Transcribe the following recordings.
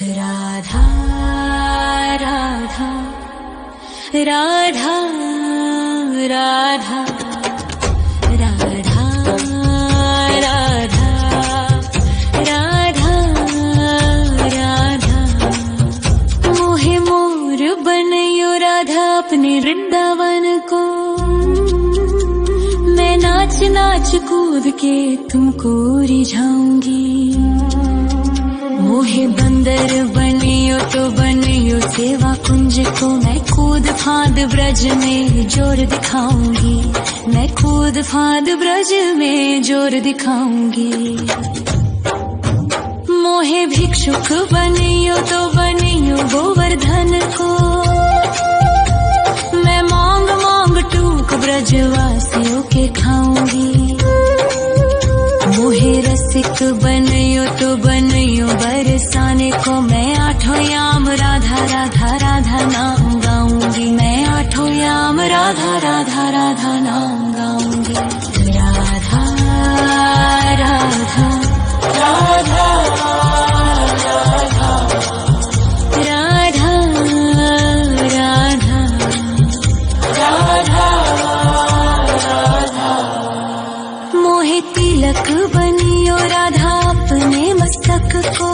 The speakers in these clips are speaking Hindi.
राधा राधा राधा राधा राधा राधा राधा राधा मोहे मोर बनयो राधा अपने वृंदावन को। मैं नाच नाच कूद के तुमको रिझाऊंगी। मोहे बंदर बनियो तो बनियो सेवा कुंज को। मैं कूद फांद ब्रज में जोर दिखाऊंगी। मैं कूद फांद ब्रज में जोर दिखाऊंगी। मोहे भिक्षुक बनियो तो बनियो गोवर्धन को। मैं मांग मांग टूक ब्रजवासियों के खाऊंगी। मोहे रसिक बनयो तो बनयो बरसाने को। मैं आठों याम राधा राधा राधा नाम गाऊंगी। मैं आठों याम राधा राधा राधा नाम गाऊंगी। राधा राधा राधा राधा राधा राधा राधा। मोहे तिलक बनियो राधा अपने मस्तक को।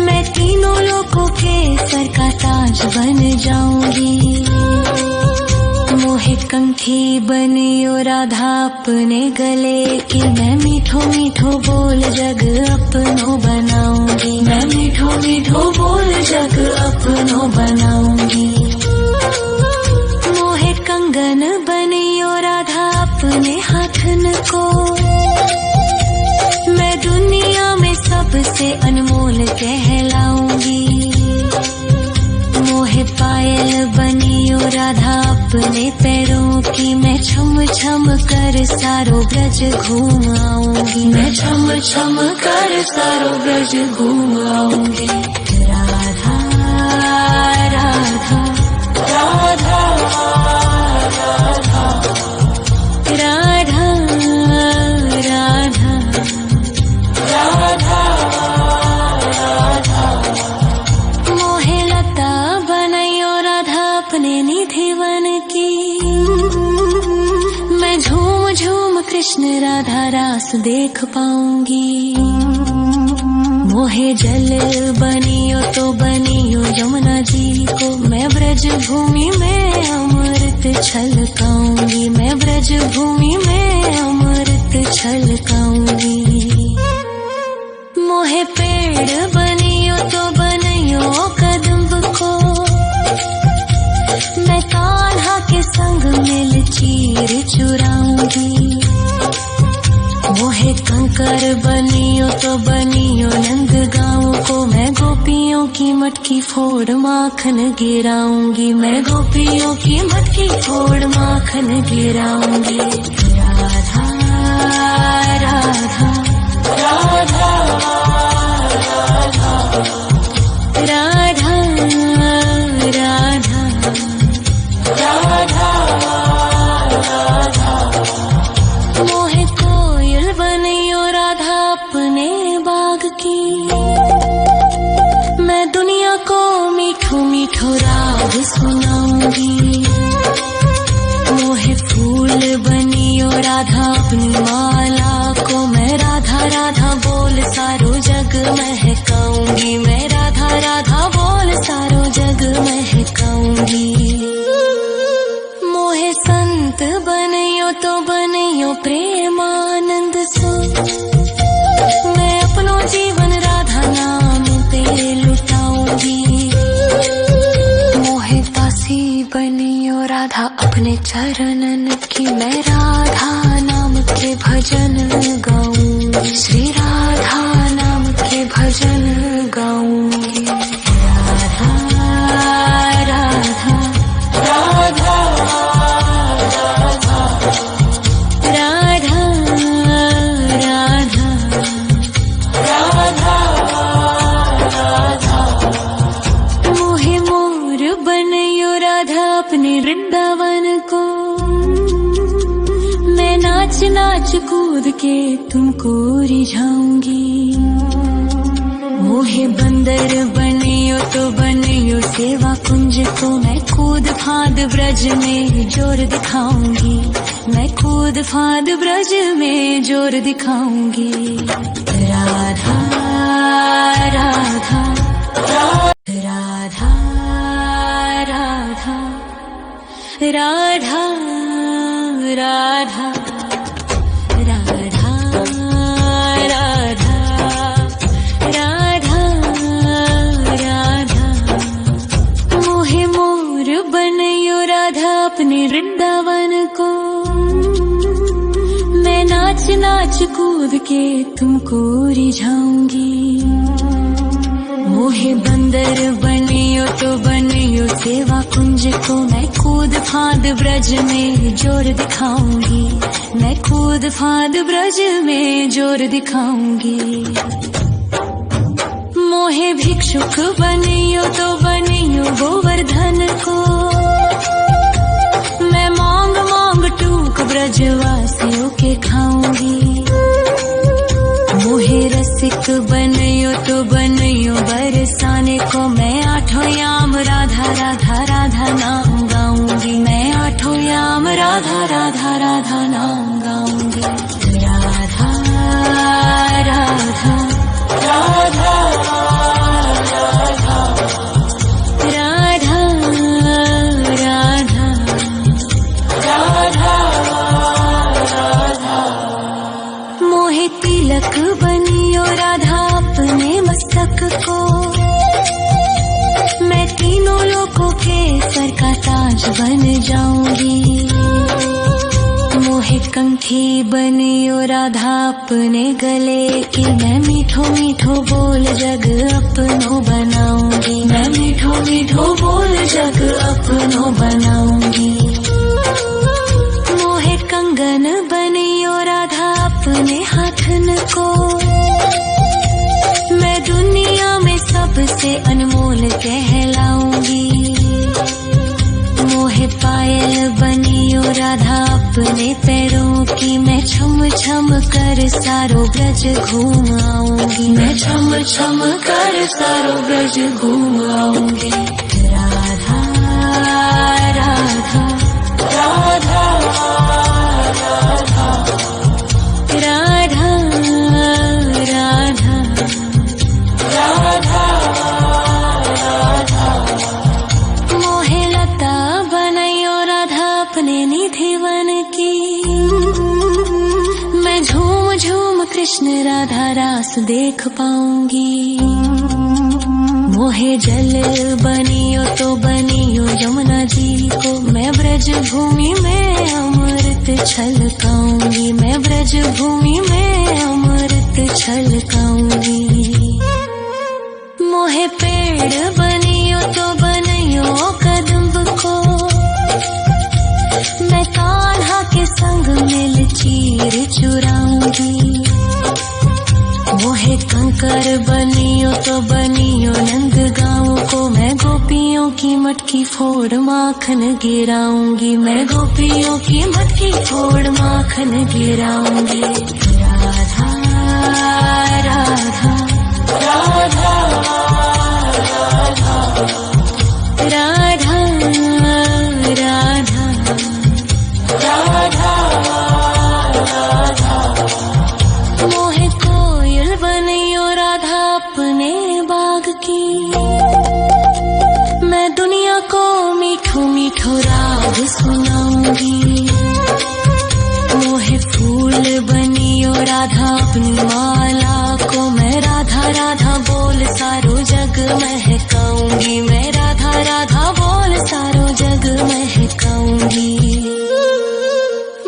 मैं तीनों लोगों के सर का ताज बन जाऊंगी। मोहे कंठी बनियो राधा अपने गले की। मैं मीठो मीठो बोल जग अपनो बनाऊंगी। मैं मीठो मीठो बोल जग अपनो बनाऊंगी। मोहे कंगन बनियो राधा अपने हाथन को। मैं दुनिया में सबसे अनमोल कहलाऊंगी। मोहे पायल बनियो राधा अपने पैरों की। मैं छम छम कर सारो ब्रज घूम आऊंगी। मैं छम छम कर सारो ब्रज घूम आऊंगी। राधा राधा राधा राधा राधा राधा राधा। मोहे लता बनयो राधा अपने निधि वन की। मैं झूम झूम कृष्ण राधा रास देख पाऊंगी। मोहे जल बनियो तो बनियो यमुना जी को। मैं ब्रज भूमि में अमृत छलकाऊंगी। मैं ब्रज भूमि में अमृत छलकाऊंगी। मोहे पेड़ बनियो तो बनियो कदम्ब को। मैं कान्हा के संग मिल चीर चुराऊंगी। मोहे कंकर बनियो तो बनियो नंद गाँव को। मैं गोपियों की मटकी फोड़ माखन गिराऊंगी। मैं गोपियों की मटकी फोड़ माखन गिराऊंगी। राधा राधा राधा राधा राधा राधा राधा। मोहे कोयल बनियो राधा अपने बाग की। मैं दुनिया को मीठो मीठो राग सुनाऊंगी। मोहे फूल बनियो राधा अपनी माला को। मैं राधा राधा बोल सारो जग महकाऊंगी। मैं राधा राधा बोल सारो जग महकाऊंगी। मोहे संत बनियो तो बनियो प्रेमानंद सो। मैं अपनो जीवन राधा नाम पे लुटाऊंगी। मोहे दासी बनियो राधा अपने चरणन की। मैं राधा नाम के भजन गाऊंगी। श्री राधा नाम के भजन गाऊंगी। राधा राधा राधा राधा राधा राधा राधा। मोहे मोर बनयो राधा अपने वृंदावन को। मैं नाच नाच कूद के तुमको रिझाऊंगी। मोहे बंदर बनियो तो बनियो सेवा कुंज को मैं कूद फाद ब्रज में जोर दिखाऊंगी, मैं कूद फाद ब्रज में जोर दिखाऊंगी। राधा राधा राधा राधा राधा राधा राधा राधा राधा मोहे मोर बनयो राधा अपने वृंदावन को, मैं नाच नाच कूद के तुमको रिझाऊंगी। मोहे बंदर बनियो तो बनियो सेवा कुंज को मैं कूद फाद ब्रज में जोर दिखाऊंगी, मैं कूद फाद ब्रज में जोर दिखाऊंगी। मोहे भिक्षुक बनियो तो बनियो गोवर्धन को, मैं मांग मांग टूक ब्रजवासियों के खाऊंगी। मोहे रसिक बनियो तो बनियो बरसाने को, मैं आठों याम राधा राधा राधा नाम गाऊंगी, मैं आठों याम राधा राधा राधा नाम गाऊंगी। राधा राधा राधा राधा राधा राधा मोहे तिलक बनियो राधा अपने मस्तक को, मैं तीनों लोगों के सर का ताज बन जाऊंगी। मोहे कंठी बनियो राधा अपने गले की, मैं मीठो मीठो बोल जग अपनो बनाऊंगी, मैं मीठो मीठो बोल जग अपनो बनाऊंगी। मोहे कंगन बनियो राधा अपने हाथन को, मैं दुनिया में सबसे अनमोल कहलाऊंगी। मोहे पायल बनियो राधा अपने पैरों की, मैं छम छम कर सारो ब्रज घूम आऊंगी, मैं छम छम कर सारो ब्रज घूम आऊंगी। राधा राधा राधा राधा राधा राधा राधा मोहे लता बनयो राधा अपने निधिवन की, मैं झूम झूम कृष्ण राधा रास देख पाऊंगी। मोहे जल बनियो तो बनियो यमुना जी को, मैं ब्रज भूमि में अमृत छलकाऊंगी, मैं ब्रज भूमि में अमृत छलकाऊंगी। मोहे पेड़ बनियो तो बनियो कदम्ब को, मैं कान्हा के संग मिल चीर चुराऊंगी। मोहे कंकर बनियो तो बनियो नंद गाँव को, मैं गोपियों की मटकी फोड़ माखन गिराऊंगी, मैं गोपियों की मटकी फोड़ माखन गिराऊंगी। राधा राधा राधा राधा राधा राधा राधा मोहे कोयल बनियो राधा अपने बाग की, मैं दुनिया को मीठो मीठो राग सुनाऊंगी। मोहे फूल बनियो राधा अपनी माला को, मैं राधा राधा बोल सारो जग महकाऊंगी, मैं राधा राधा बोल सारो जग महकाऊंगी।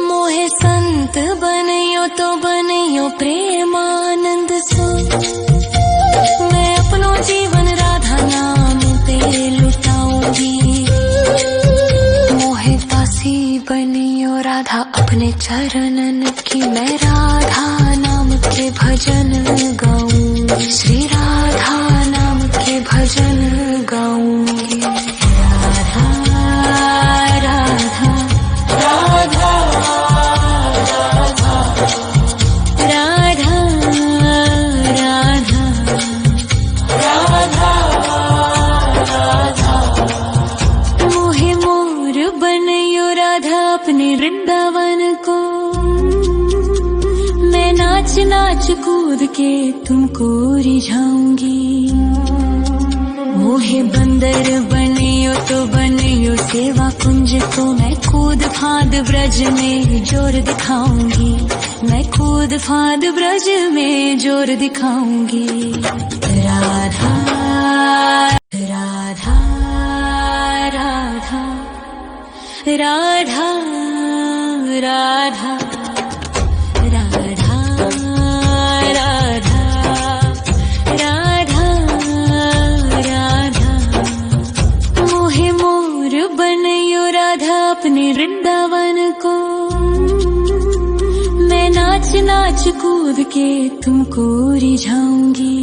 मोहे संत बनियो तो बनियो प्रेमानंद सो, मैं अपनो जीवन राधा नाम पे लुटाऊंगी। मोहे दासी बनियो राधा अपने चरणन की, मैं राधा नाम के भजन गाऊंगी, श्री राधा नाम के भजन गाऊंगी। राधा राधा राधा राधा राधा नाच कूद के तुमको रिझाऊंगी। मोहे बंदर बनियो तो बनियो सेवा कुंज को मैं कूद फाद ब्रज में जोर दिखाऊंगी। मैं कूद फाद ब्रज में जोर दिखाऊंगी। राधा राधा राधा राधा राधा राधा राधा राधा राधा। मोहे मोर बनयो राधा अपने वृंदावन को। मैं नाच नाच कूद के तुमको रिझाऊंगी।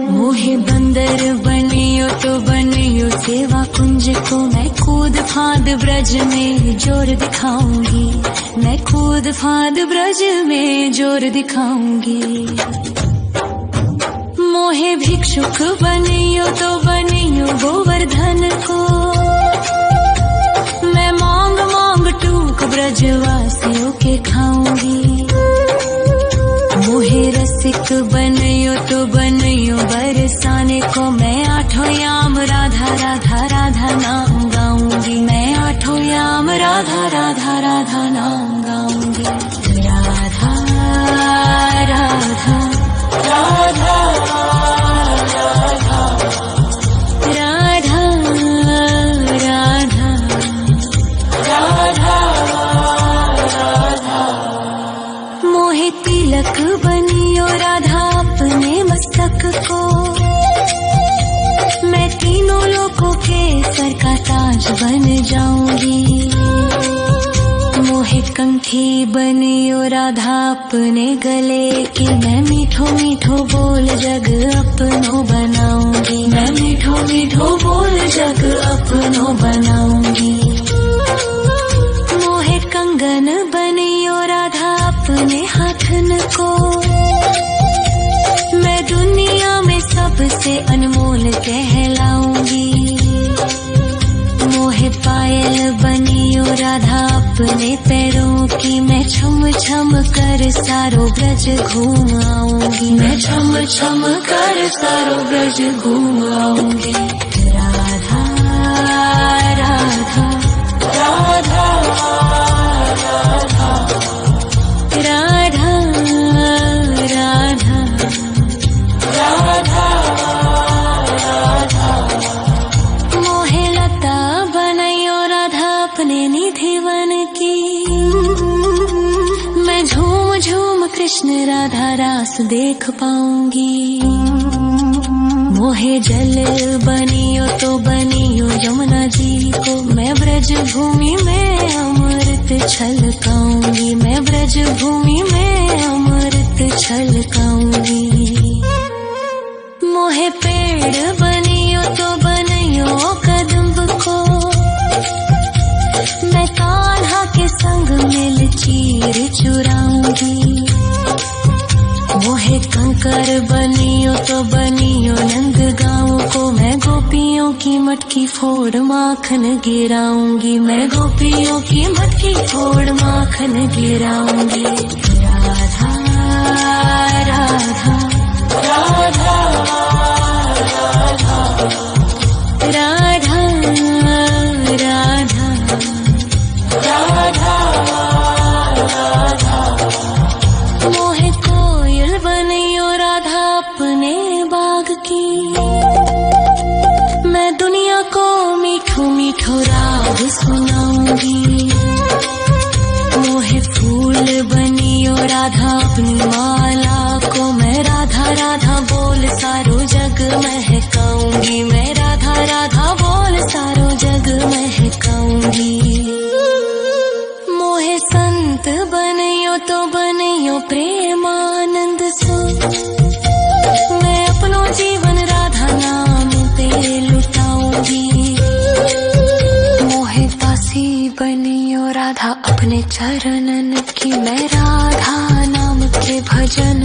मोहे बंदर बनियो तो बनियो सेवा कुंज को मैं कूद फाद ब्रज में जोर दिखाऊंगी। मैं कूद फाद ब्रज में जोर दिखाऊंगी। मोहे भिक्षुक बनियो तो बनियो गोवर्धन को। मैं मांग मांग टूक ब्रजवासियों के खाऊंगी। मोहे रसिक बनियो तो बनियो बरसाने को। मैं आठों याम राधा राधा राधा नाम गाऊंगी। मैं आठों याम राधा राधा राधा नाम गाऊंगी। राधा राधा राधा राधा राधा राधा राधा। मोहे तिलक बनियो राधा अपने मस्तक को। मैं तीनों लोगों के सर का ताज बन जाऊंगी। मोहे कंठी बनियो राधा अपने गले की। मैं मीठो मीठो बोल जग अपनो बनाऊंगी। मैं मीठो मीठो बोल जग अपनो बनाऊंगी। मोहे कंगन बनियो राधा अपने हाथन को। मैं दुनिया में सबसे अनमोल कहलाऊंगी। मोहे पायल बनियो राधा अपने पैरों की। मैं छम छम कर सारो ब्रज घूम आऊंगी। मैं छम छम कर सारो ब्रज घूम आऊंगी। राधा राधा राधा राधा राधा राधा राधा। मोहे लता बनयो राधा अपने निधिवन की। मैं झूम झूम कृष्ण राधा रास देख पाऊंगी। मोहे जल बनियो तो बनियो यमुना जी को। मैं ब्रज भूमि में अमृत छलकाऊंगी। मैं ब्रज भूमि में अमृत छलकाऊंगी। मोहे पेड़ बनियो तो बनियो कदम्ब को। मैं कान्हा के संग मिल चीर चुराऊंगी। मोहे कंकर बनियो तो बनियो नंद गाँव को। मैं गोपियों की मटकी फोड़ माखन गिराऊंगी। मैं गोपियों की मटकी फोड़ माखन गिराऊंगी। राधा राधा राधा राधा राधा राधा राधा। मोहे कोयल बनियो राधा अपने बाग की। मैं दुनिया को मीठो मीठो राग सुनाऊंगी। मोहे फूल बनियो राधा अपनी माला को। मैं राधा राधा बोल सारो जग महकाऊंगी। मैं राधा राधा बोल सारो जग महकाऊंगी। मोहे संत बनियो तो बनियो प्रेमानंद सो। मैं अपनो जीवन राधा नाम पे लुटाऊंगी। मोहे दासी बनियो राधा अपने चरणन की। मैं राधा नाम के भजन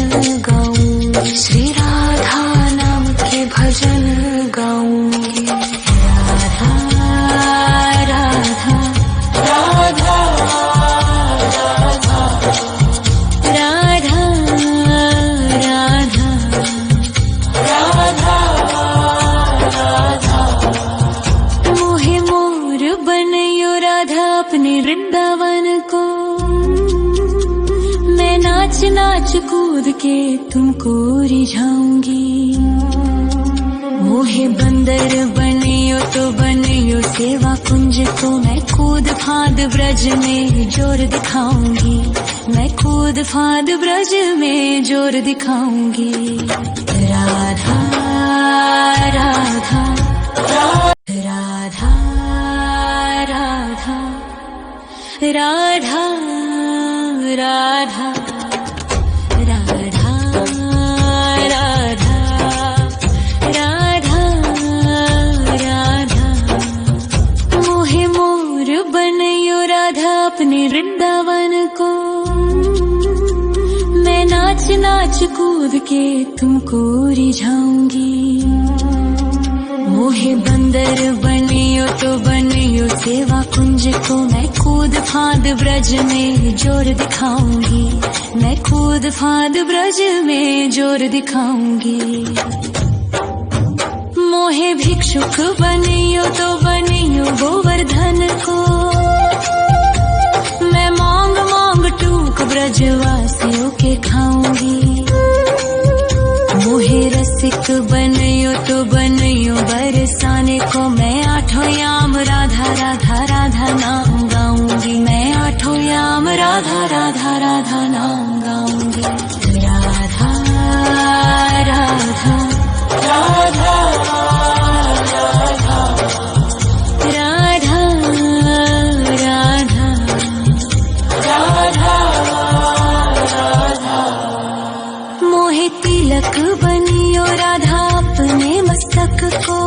गाऊंगी। श्री राधा नाम के भजन गाऊंगी। राधा राधा राधा राधा राधा कूद के तुमको रिझाऊंगी। मोहे बंदर बनियो तो बनियो सेवा कुंज को, मैं कूद फांद ब्रज में जोर दिखाऊंगी। मैं कूद फांद ब्रज में जोर दिखाऊंगी। राधा राधा राधा राधा राधा राधा राधा राधा राधा राधा। मोहे मोर बनयो राधा अपने वृंदावन को, मैं नाच नाच कूद के तुमको रिझाऊंगी। मोहे बंदर बनियो तो बनियो सेवा कुंज को, मैं कूद फांद ब्रज में जोर दिखाऊंगी। मैं कूद फांद ब्रज में जोर दिखाऊंगी। मोहे भिक्षुक बनियो तो बनियो गोवर्धन को, मैं मांग मांग टूक ब्रजवासियों के खाऊंगी। मोहे रसिक बनियो तो बनियो बरसाने को, मैं आठों याम राधा राधा राधा नाम गाऊंगी। मैं आठों याम राधा राधा राधा नाम गाऊंगी। राधा राधा राधा राधा राधा राधा राधा। मोहे तिलक बनियो राधा अपने मस्तक को,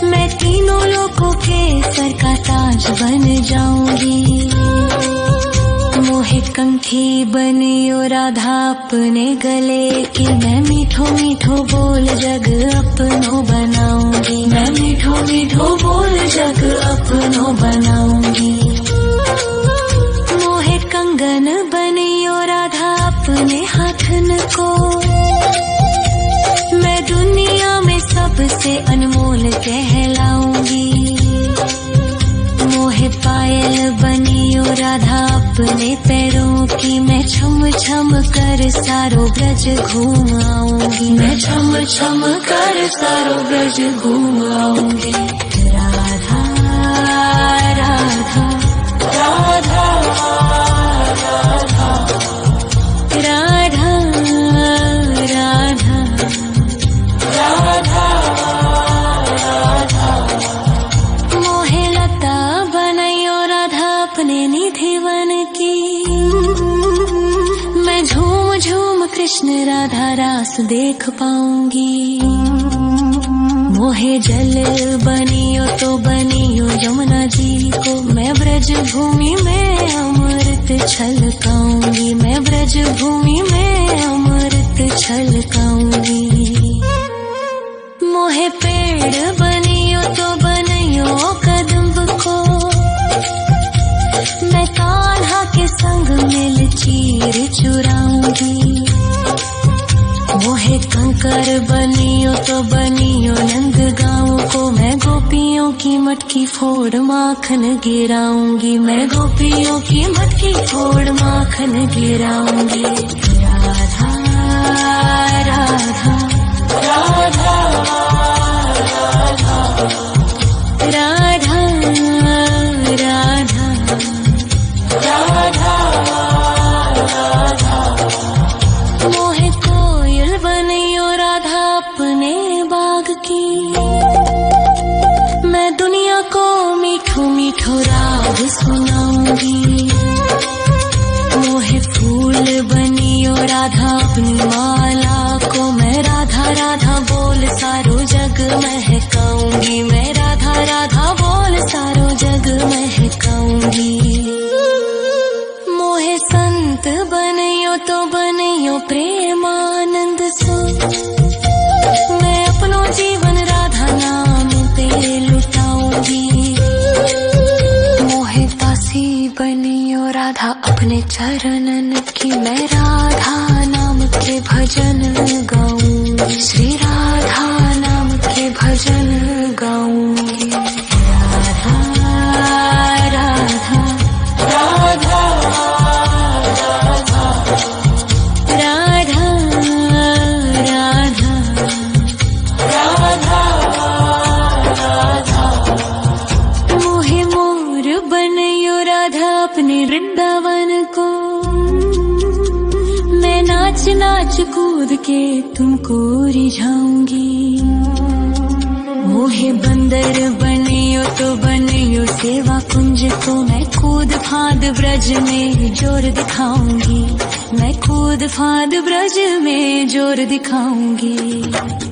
मैं तीनों लोगों के सर का ताज बन जाऊंगी। मोहे कंठी बनियो राधा अपने गले की, मैं मीठो मीठो बोल जग अपनो बनाऊंगी। मैं मीठो मीठो बोल जग अपनो बनाऊंगी। मोहे कंगन बनियो राधा अपने हाथन को, मैं दुनिया में सबसे अनमोल कहलाऊंगी। मोहे पायल बनियो राधा अपने पैरों की, मैं छम छम कर सारो ब्रज घूम आऊंगी। मैं छम छम कर सारो ब्रज घूम आऊंगी। राधा राधा राधा राधा राधा राधा राधा राधा। मोहे लता बनयो राधा अपने निधि वन की, मैं झूम झूम कृष्ण राधा रास देख पाऊंगी। मोहे जल बनियो तो बनियो यमुना जी को, मैं ब्रज भूमि में अमृत छलकाऊंगी। मैं ब्रज भूमि में अमृत छलकाऊंगी। मोहे पेड़ बनियो तो बनियो कदम्ब को, मैं कान्हा के संग मिल चीर चुराऊंगी। मोहे कंकर बनियो तो बनियो नंद गाँव को, मैं गोपियों की मटकी फोड़ माखन गिराऊंगी। मैं गोपियों की मटकी फोड़ माखन गिराऊंगी। राधा राधा राधा राधा राधा राधा राधा। मोहे कोयल बनियो राधा अपने बाग की, मैं दुनिया को मीठो मीठो राग सुनाऊंगी। मोहे फूल बनियो राधा अपनी माला को, मैं राधा राधा बोल सारो जग महकाऊंगी। मैं राधा राधा बोल सारो जग महकाऊंगी। मोहे संत बनियो तो बनियो प्रेमानंद सो, मैं अपनो जीवन राधा नाम पे लुटाऊंगी। मोहे दासी बनियो राधा अपने चरणन की, मैं राधा नाम के भजन गाऊंगी। श्री राधा नाम के भजन गाऊंगी। राधा राधा राधा राधा के तुमको रिझाऊंगी। मोहे बंदर बनियो तो बनियो सेवा कुंज को, मैं कूद फांद ब्रज में जोर दिखाऊंगी, मैं कूद फांद ब्रज में जोर दिखाऊंगी।